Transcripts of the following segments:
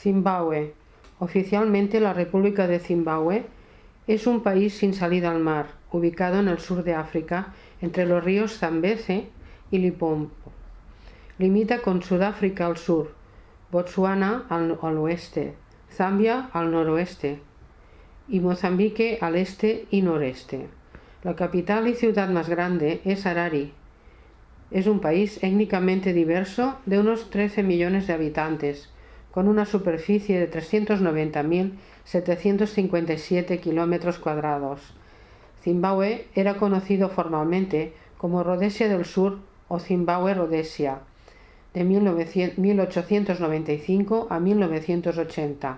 Zimbabue. Oficialmente, la República de Zimbabue es un país sin salida al mar, ubicado en el sur de África, entre los ríos Zambeze y Limpopo. Limita con Sudáfrica al sur, Botsuana al oeste, Zambia al noroeste y Mozambique al este y noreste. La capital y ciudad más grande es Harare. Es un país étnicamente diverso de unos 13 millones de habitantes, con una superficie de 390.757 kilómetros cuadrados. Zimbabue era conocido formalmente como Rodesia del Sur o Zimbabue-Rodesia, de 1895 a 1980.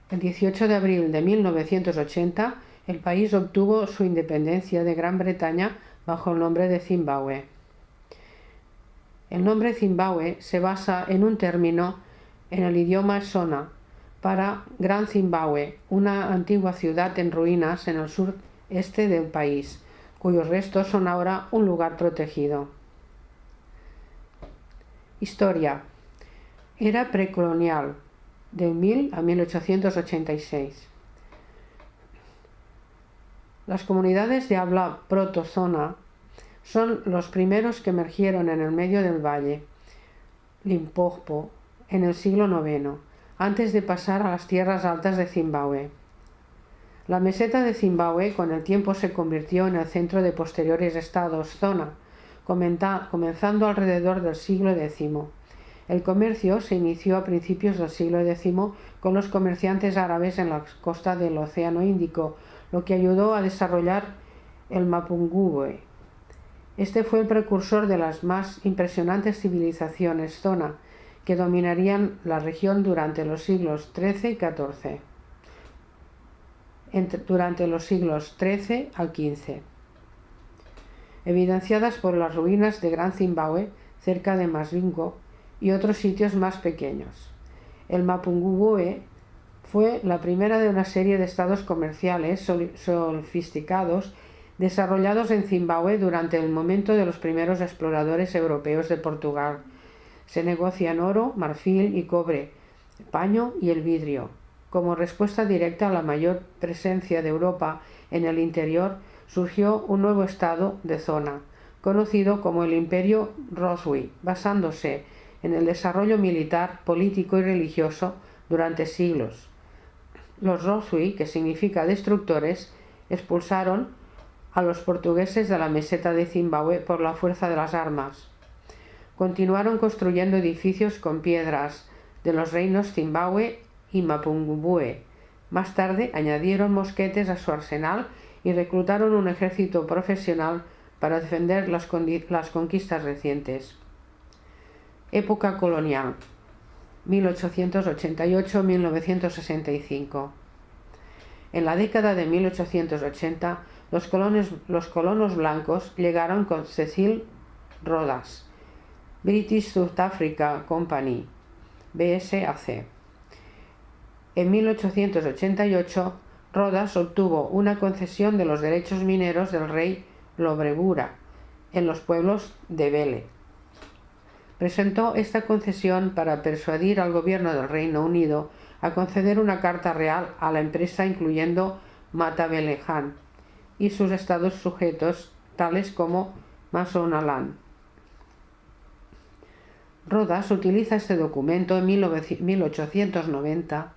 El 18 de abril de 1980, el país obtuvo su independencia de Gran Bretaña bajo el nombre de Zimbabue. El nombre Zimbabue se basa en un término en el idioma Shona para Gran Zimbabue, una antigua ciudad en ruinas en el sureste del país, cuyos restos son ahora un lugar protegido. Historia. Era precolonial, de 1000 a 1886. Las comunidades de habla protozona son los primeros que emergieron en el medio del valle Limpopo en el siglo IX, antes de pasar a las tierras altas de Zimbabue. La meseta de Zimbabue con el tiempo se convirtió en el centro de posteriores estados zona, comenzando alrededor del siglo X. El comercio se inició a principios del siglo X con los comerciantes árabes en la costa del Océano Índico, lo que ayudó a desarrollar el Mapungubwe. Este fue el precursor de las más impresionantes civilizaciones zona, que dominarían la región durante los siglos XIII y XIV. Durante los siglos XIII al XV. Evidenciadas por las ruinas de Gran Zimbabue, cerca de Masvingo, y otros sitios más pequeños. El Mapungubwe fue la primera de una serie de estados comerciales sofisticados desarrollados en Zimbabue durante el momento de los primeros exploradores europeos de Portugal. Se negocian oro, marfil y cobre, el paño y el vidrio. Como respuesta directa a la mayor presencia de Europa en el interior, surgió un nuevo estado de zona, conocido como el Imperio Roswy, basándose en el desarrollo militar, político y religioso durante siglos. Los Roswy, que significa destructores, expulsaron a los portugueses de la meseta de Zimbabue por la fuerza de las armas. Continuaron construyendo edificios con piedras de los reinos Zimbabue y Mapungubwe. Más tarde añadieron mosquetes a su arsenal y reclutaron un ejército profesional para defender las conquistas recientes. Época colonial, 1888-1965. En la década de 1880, los colonos blancos llegaron con Cecil Rhodes, British South Africa Company, BSAC. En 1888, Rhodes obtuvo una concesión de los derechos mineros del rey Lobregura en los pueblos de Bele. Presentó esta concesión para persuadir al gobierno del Reino Unido a conceder una carta real a la empresa, incluyendo Matabeleland y sus estados sujetos, tales como Mashonaland. Rhodes utiliza este documento en 1890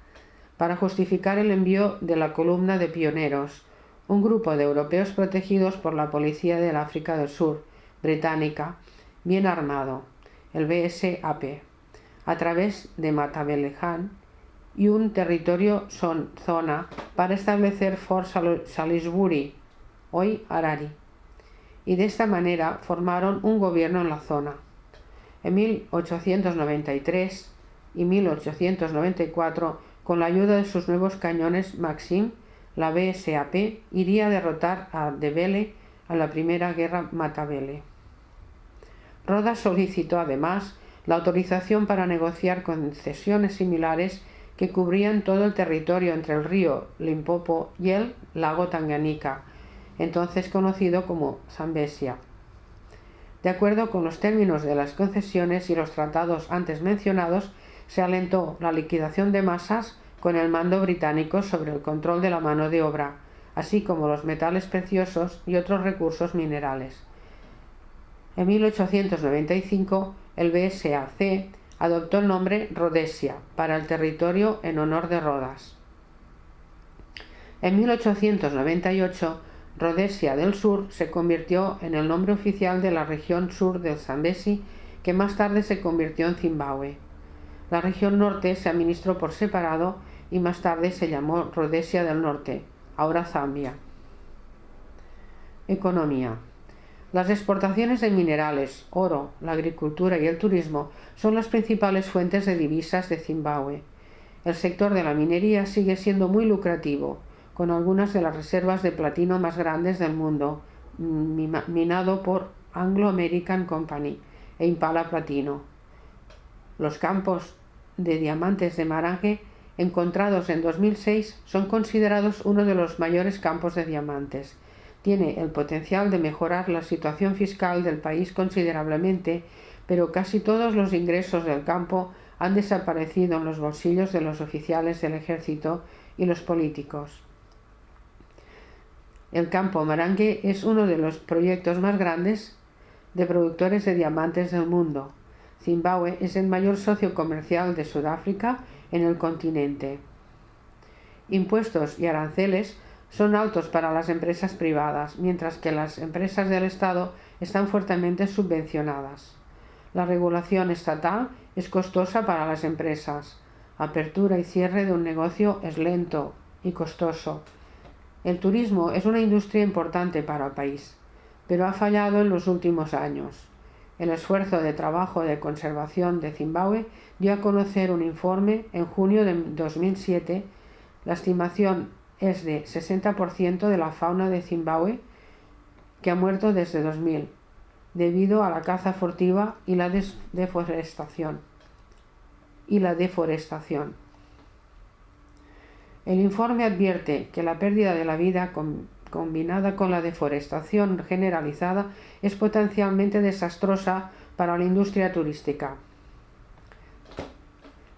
para justificar el envío de la columna de pioneros, un grupo de europeos protegidos por la policía del África del Sur, británica, bien armado, el BSAP, a través de Matabeleland y un territorio zona para establecer Fort Salisbury, hoy Harare, y de esta manera formaron un gobierno en la zona. En 1893 y 1894, con la ayuda de sus nuevos cañones Maxim, la BSAP iría a derrotar a Ndebele en la primera guerra Matabele. Rhodes solicitó además la autorización para negociar concesiones similares que cubrían todo el territorio entre el río Limpopo y el lago Tanganika, entonces conocido como Zambezia. De acuerdo con los términos de las concesiones y los tratados antes mencionados, se alentó la liquidación de masas con el mando británico sobre el control de la mano de obra, así como los metales preciosos y otros recursos minerales. En 1895, el BSAC adoptó el nombre Rhodesia para el territorio en honor de Rodas. En 1898, Rhodesia del Sur se convirtió en el nombre oficial de la región sur del Zambezi, que más tarde se convirtió en Zimbabue. La región norte se administró por separado y más tarde se llamó Rhodesia del Norte, ahora Zambia. Economía. Las exportaciones de minerales, oro, la agricultura y el turismo son las principales fuentes de divisas de Zimbabue. El sector de la minería sigue siendo muy lucrativo, con algunas de las reservas de platino más grandes del mundo, minado por Anglo American Company e Impala Platino. Los campos de diamantes de Marange, encontrados en 2006, son considerados uno de los mayores campos de diamantes. Tiene el potencial de mejorar la situación fiscal del país considerablemente, pero casi todos los ingresos del campo han desaparecido en los bolsillos de los oficiales del ejército y los políticos. El campo Marange es uno de los proyectos más grandes de productores de diamantes del mundo. Zimbabue es el mayor socio comercial de Sudáfrica en el continente. Impuestos y aranceles son altos para las empresas privadas, mientras que las empresas del Estado están fuertemente subvencionadas. La regulación estatal es costosa para las empresas. Apertura y cierre de un negocio es lento y costoso. El turismo es una industria importante para el país, pero ha fallado en los últimos años. El esfuerzo de trabajo de conservación de Zimbabue dio a conocer un informe en junio de 2007. La estimación es de 60% de la fauna de Zimbabue que ha muerto desde 2000, debido a la caza furtiva y la deforestación. El informe advierte que la pérdida de la vida combinada con la deforestación generalizada es potencialmente desastrosa para la industria turística.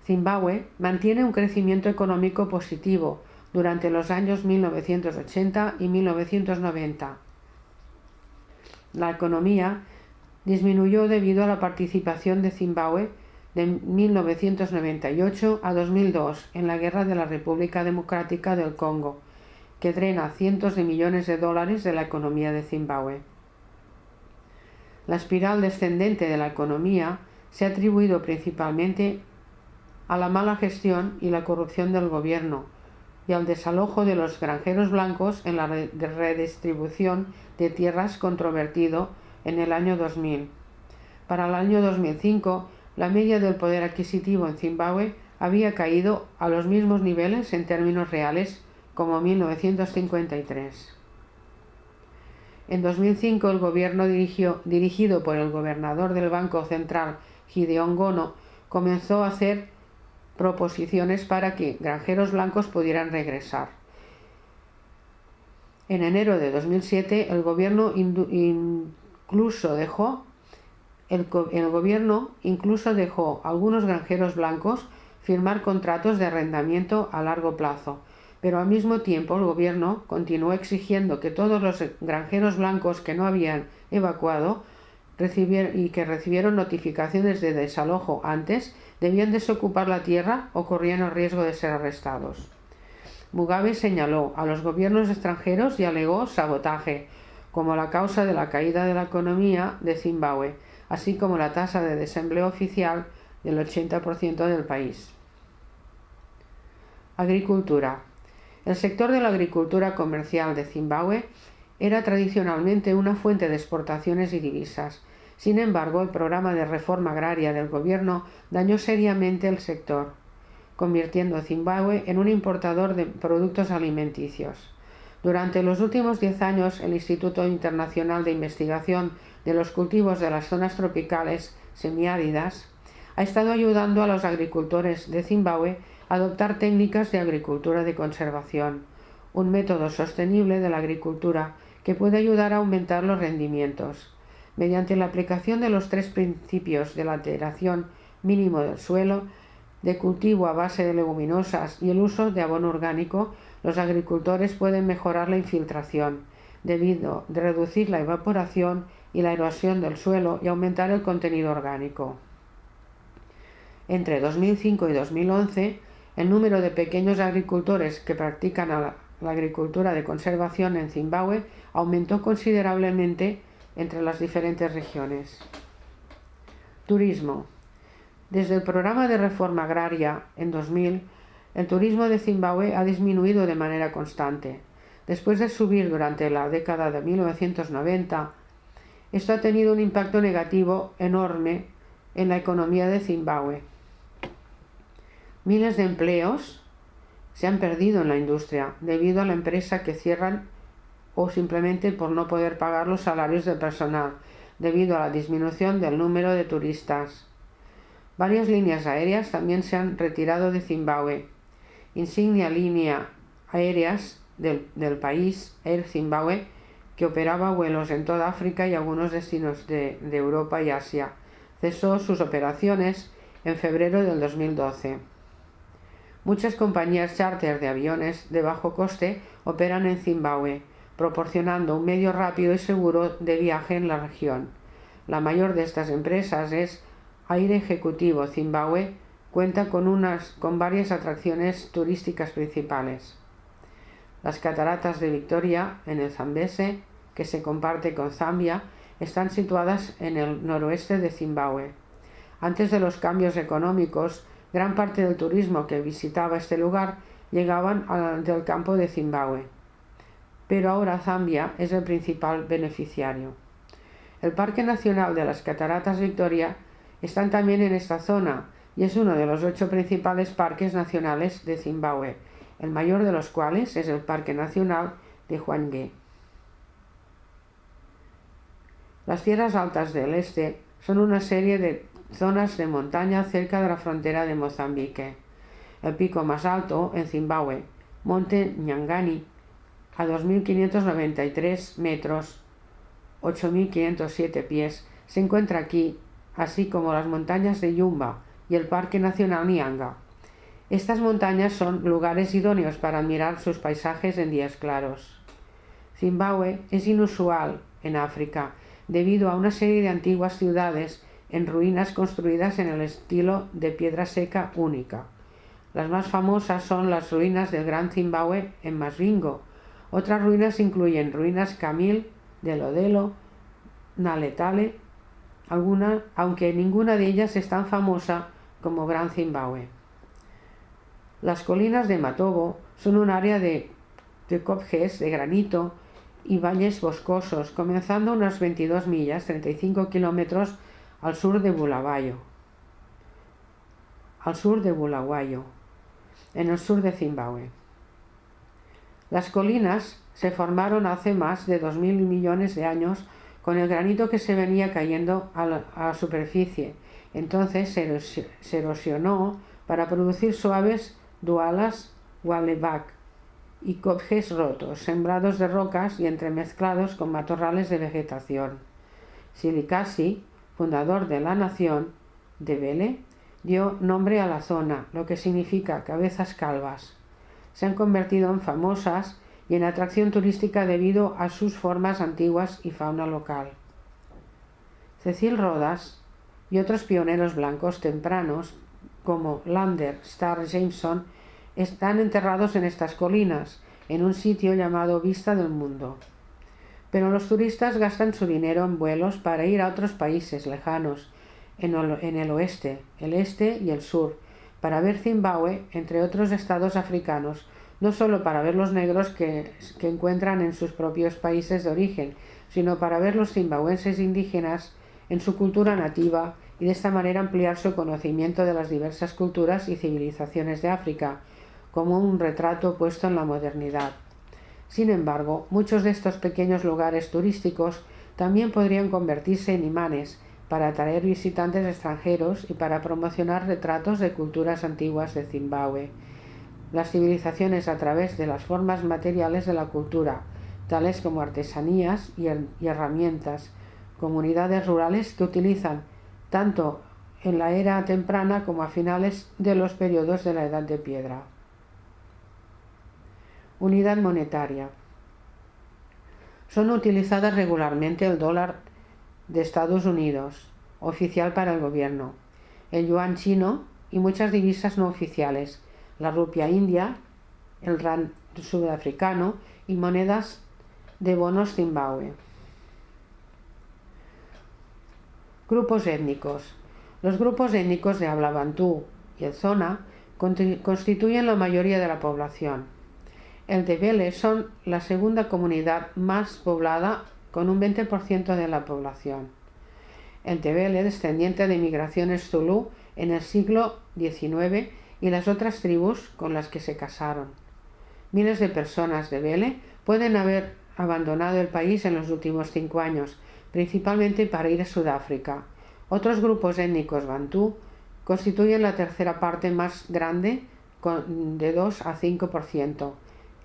Zimbabue mantiene un crecimiento económico positivo durante los años 1980 y 1990. La economía disminuyó debido a la participación de Zimbabue de 1998 a 2002 en la Guerra de la República Democrática del Congo, que drena cientos de millones de dólares de la economía de Zimbabue. La espiral descendente de la economía se ha atribuido principalmente a la mala gestión y la corrupción del gobierno y al desalojo de los granjeros blancos en la redistribución de tierras controvertido en el año 2000. Para el año 2005, la media del poder adquisitivo en Zimbabue había caído a los mismos niveles en términos reales como 1953. En 2005, el gobierno dirigido por el gobernador del Banco Central, Gideon Gono, comenzó a hacer proposiciones para que granjeros blancos pudieran regresar. En enero de 2007, el gobierno incluso dejó a algunos granjeros blancos firmar contratos de arrendamiento a largo plazo, pero al mismo tiempo el gobierno continuó exigiendo que todos los granjeros blancos que no habían evacuado y que recibieron notificaciones de desalojo antes debían desocupar la tierra o corrían el riesgo de ser arrestados. Mugabe señaló a los gobiernos extranjeros y alegó sabotaje como la causa de la caída de la economía de Zimbabue, así como la tasa de desempleo oficial del 80% del país. Agricultura. El sector de la agricultura comercial de Zimbabue era tradicionalmente una fuente de exportaciones y divisas. Sin embargo, el programa de reforma agraria del gobierno dañó seriamente el sector, convirtiendo a Zimbabue en un importador de productos alimenticios. Durante los últimos 10 años, el Instituto Internacional de Investigación de los Cultivos de las Zonas Tropicales Semiáridas ha estado ayudando a los agricultores de Zimbabue a adoptar técnicas de agricultura de conservación, un método sostenible de la agricultura que puede ayudar a aumentar los rendimientos. Mediante la aplicación de los 3 principios de la alteración mínimo del suelo, de cultivo a base de leguminosas y el uso de abono orgánico, los agricultores pueden mejorar la infiltración, debido a reducir la evaporación y la erosión del suelo y aumentar el contenido orgánico. Entre 2005 y 2011, el número de pequeños agricultores que practican la agricultura de conservación en Zimbabue aumentó considerablemente entre las diferentes regiones. Turismo. Desde el programa de reforma agraria en 2000, el turismo de Zimbabue ha disminuido de manera constante. Después de subir durante la década de 1990, esto ha tenido un impacto negativo enorme en la economía de Zimbabue. Miles de empleos se han perdido en la industria debido a la empresa que cierran o simplemente por no poder pagar los salarios del personal debido a la disminución del número de turistas. Varias líneas aéreas también se han retirado de Zimbabue. Insignia línea aéreas del país, Air Zimbabwe, que operaba vuelos en toda África y algunos destinos de Europa y Asia, cesó sus operaciones en febrero del 2012. Muchas compañías charter de aviones de bajo coste operan en Zimbabue, proporcionando un medio rápido y seguro de viaje en la región. La mayor de estas empresas es Air Ejecutivo Zimbabue, cuenta con varias atracciones turísticas principales. Las cataratas de Victoria, en el Zambeze, que se comparte con Zambia, están situadas en el noroeste de Zimbabue. Antes de los cambios económicos, gran parte del turismo que visitaba este lugar llegaban del campo de Zimbabue. Pero ahora Zambia es el principal beneficiario. El Parque Nacional de las Cataratas Victoria está también en esta zona y es uno de los 8 principales parques nacionales de Zimbabue, el mayor de los cuales es el Parque Nacional de Hwange. Las tierras altas del este son una serie de zonas de montaña cerca de la frontera de Mozambique. El pico más alto en Zimbabue, Monte Nyangani, a 2.593 metros, 8.507 pies, se encuentra aquí, así como las montañas de Yumba y el Parque Nacional Nyanga. Estas montañas son lugares idóneos para admirar sus paisajes en días claros. Zimbabue es inusual en África debido a una serie de antiguas ciudades en ruinas construidas en el estilo de piedra seca única. Las más famosas son las ruinas del Gran Zimbabue en Masvingo. Otras ruinas incluyen ruinas Camil, Delodelo, Naletale, aunque ninguna de ellas es tan famosa como Gran Zimbabue. Las colinas de Matobo son un área de copjes de granito y valles boscosos, comenzando unas 22 millas, 35 kilómetros al sur de Bulawayo, en el sur de Zimbabue. Las colinas se formaron hace más de 2.000 millones de años con el granito que se venía cayendo a la superficie. Entonces se erosionó para producir suaves dualas Wallebak y copjes rotos, sembrados de rocas y entremezclados con matorrales de vegetación. Silikasi, fundador de la nación de Bele, dio nombre a la zona, lo que significa cabezas calvas. Se han convertido en famosas y en atracción turística debido a sus formas antiguas y fauna local. Cecil Rhodes y otros pioneros blancos tempranos, como Lander Starr Jameson, están enterrados en estas colinas, en un sitio llamado Vista del Mundo. Pero los turistas gastan su dinero en vuelos para ir a otros países lejanos, en el oeste, el este y el sur, para ver Zimbabue, entre otros estados africanos, no solo para ver los negros que encuentran en sus propios países de origen, sino para ver los zimbabuenses indígenas en su cultura nativa y de esta manera ampliar su conocimiento de las diversas culturas y civilizaciones de África, como un retrato puesto en la modernidad. Sin embargo, muchos de estos pequeños lugares turísticos también podrían convertirse en imanes para atraer visitantes extranjeros y para promocionar retratos de culturas antiguas de Zimbabue, las civilizaciones a través de las formas materiales de la cultura, tales como artesanías y herramientas, comunidades rurales que utilizan tanto en la era temprana como a finales de los periodos de la Edad de Piedra. Unidad monetaria. Son utilizadas regularmente el dólar de Estados Unidos, oficial para el gobierno, el yuan chino y muchas divisas no oficiales, la rupia india, el rand sudafricano y monedas de bonos Zimbabue. Grupos étnicos. Los grupos étnicos de habla bantú y el zona constituyen la mayoría de la población. El Ndebele son la segunda comunidad más poblada con un 20% de la población. El Ndebele, descendiente de migraciones zulú en el siglo XIX y las otras tribus con las que se casaron. Miles de personas Ndebele pueden haber abandonado el país en los últimos 5 años, principalmente para ir a Sudáfrica. Otros grupos étnicos bantú constituyen la tercera parte más grande, de 2 a 5%.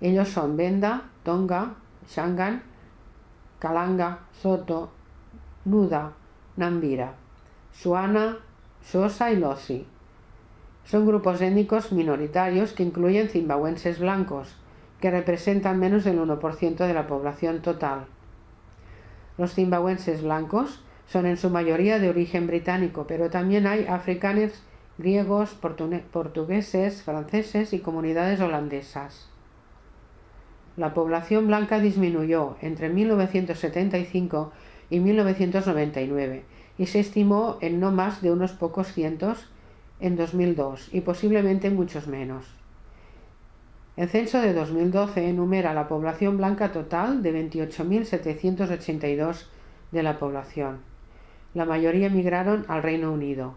Ellos son Benda, Tonga, Shangaan, Kalanga, Soto, Nuda, Nambira, Suana, Xhosa y Lozi. Son grupos étnicos minoritarios que incluyen zimbabuenses blancos, que representan menos del 1% de la población total. Los zimbabuenses blancos son en su mayoría de origen británico, pero también hay africanos, griegos, portugueses, franceses y comunidades holandesas. La población blanca disminuyó entre 1975 y 1999 y se estimó en no más de unos pocos cientos en 2002 y posiblemente muchos menos. El censo de 2012 enumera la población blanca total de 28.782 de la población. La mayoría migraron al Reino Unido.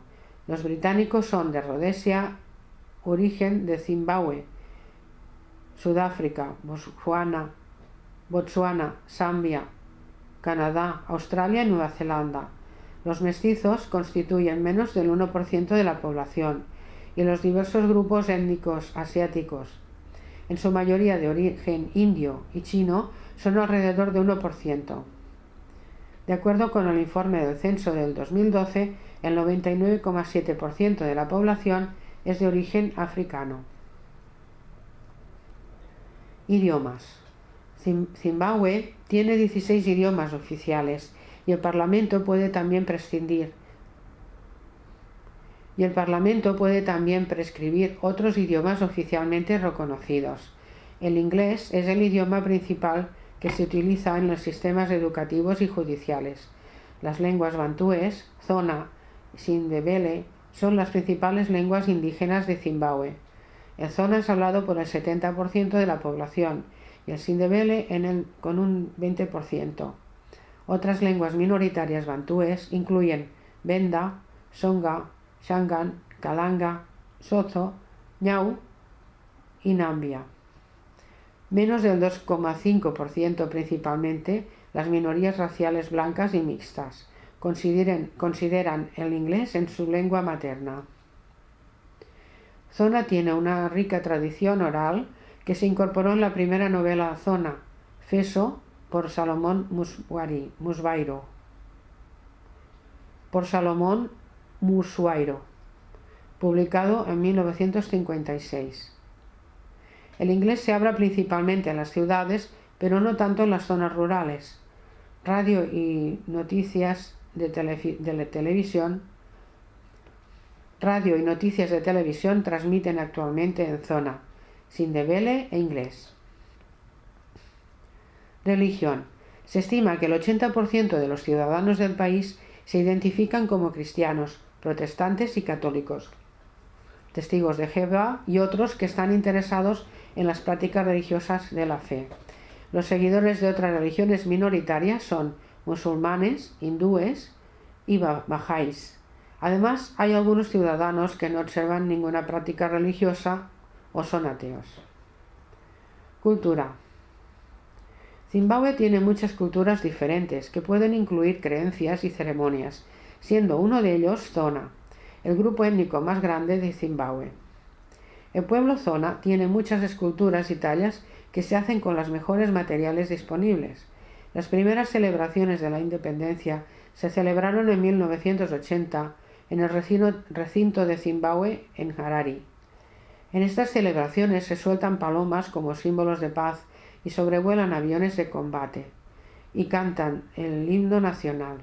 Los británicos son de Rodesia, origen de Zimbabue, Sudáfrica, Botsuana, Zambia, Canadá, Australia y Nueva Zelanda. Los mestizos constituyen menos del 1% de la población y los diversos grupos étnicos asiáticos, en su mayoría de origen indio y chino, son alrededor de 1%. De acuerdo con el informe del censo del 2012, el 99,7% de la población es de origen africano. Idiomas. Zimbabue tiene 16 idiomas oficiales y el Parlamento puede también prescribir otros idiomas oficialmente reconocidos. El inglés es el idioma principal que se utiliza en los sistemas educativos y judiciales. Las lenguas bantúes, zona y Ndebele son las principales lenguas indígenas de Zimbabue. El zona es hablado por el 70% de la población y el Ndebele con un 20%. Otras lenguas minoritarias bantúes incluyen Benda, Songa, Shangaan, Kalanga, Xhosa, Nyau y Nambia. Menos del 2,5% principalmente las minorías raciales blancas y mixtas consideran el inglés en su lengua materna. Zona tiene una rica tradición oral que se incorporó en la primera novela Zona, Feso, por Salomón Musuairo, publicado en 1956. El inglés se habla principalmente en las ciudades, pero no tanto en las zonas rurales. Radio y noticias de televisión transmiten actualmente en zona, Ndebele e inglés. Religión. Se estima que el 80% de los ciudadanos del país se identifican como cristianos, protestantes y católicos, testigos de Jehová y otros que están interesados en las prácticas religiosas de la fe. Los seguidores de otras religiones minoritarias son musulmanes, hindúes y bahá'ís. Además, hay algunos ciudadanos que no observan ninguna práctica religiosa o son ateos. Cultura. Zimbabue tiene muchas culturas diferentes que pueden incluir creencias y ceremonias, siendo uno de ellos Zona, el grupo étnico más grande de Zimbabue. El pueblo Zona tiene muchas esculturas y tallas que se hacen con los mejores materiales disponibles. Las primeras celebraciones de la independencia se celebraron en 1980 en el recinto de Zimbabue en Harare. En estas celebraciones se sueltan palomas como símbolos de paz y sobrevuelan aviones de combate y cantan el himno nacional.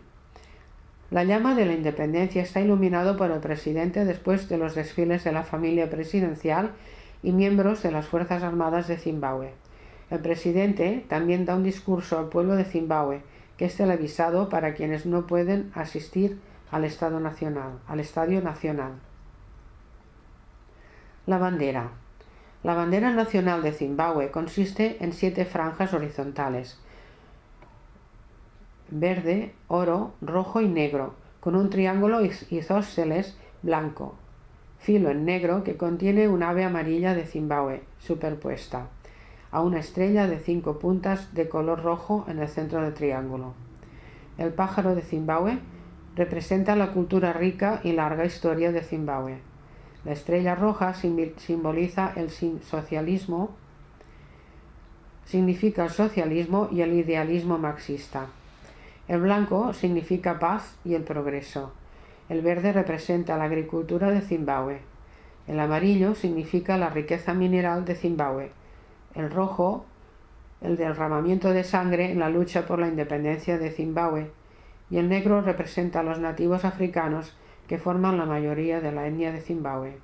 La llama de la independencia está iluminado por el presidente después de los desfiles de la familia presidencial y miembros de las Fuerzas Armadas de Zimbabue. El presidente también da un discurso al pueblo de Zimbabue, que es televisado para quienes no pueden asistir al Estadio Nacional. La bandera. La bandera nacional de Zimbabue consiste en 7 franjas horizontales: verde, oro, rojo y negro, con un triángulo isósceles blanco, filo en negro que contiene un ave amarilla de Zimbabue superpuesta a una estrella de 5 puntas de color rojo en el centro del triángulo. El pájaro de Zimbabue representa la cultura rica y larga historia de Zimbabue. La estrella roja simboliza el socialismo, significa el socialismo y el idealismo marxista. El blanco significa paz y el progreso. El verde representa la agricultura de Zimbabue. El amarillo significa la riqueza mineral de Zimbabue. El rojo, el derramamiento de sangre en la lucha por la independencia de Zimbabue. Y el negro representa a los nativos africanos que forman la mayoría de la etnia de Zimbabue.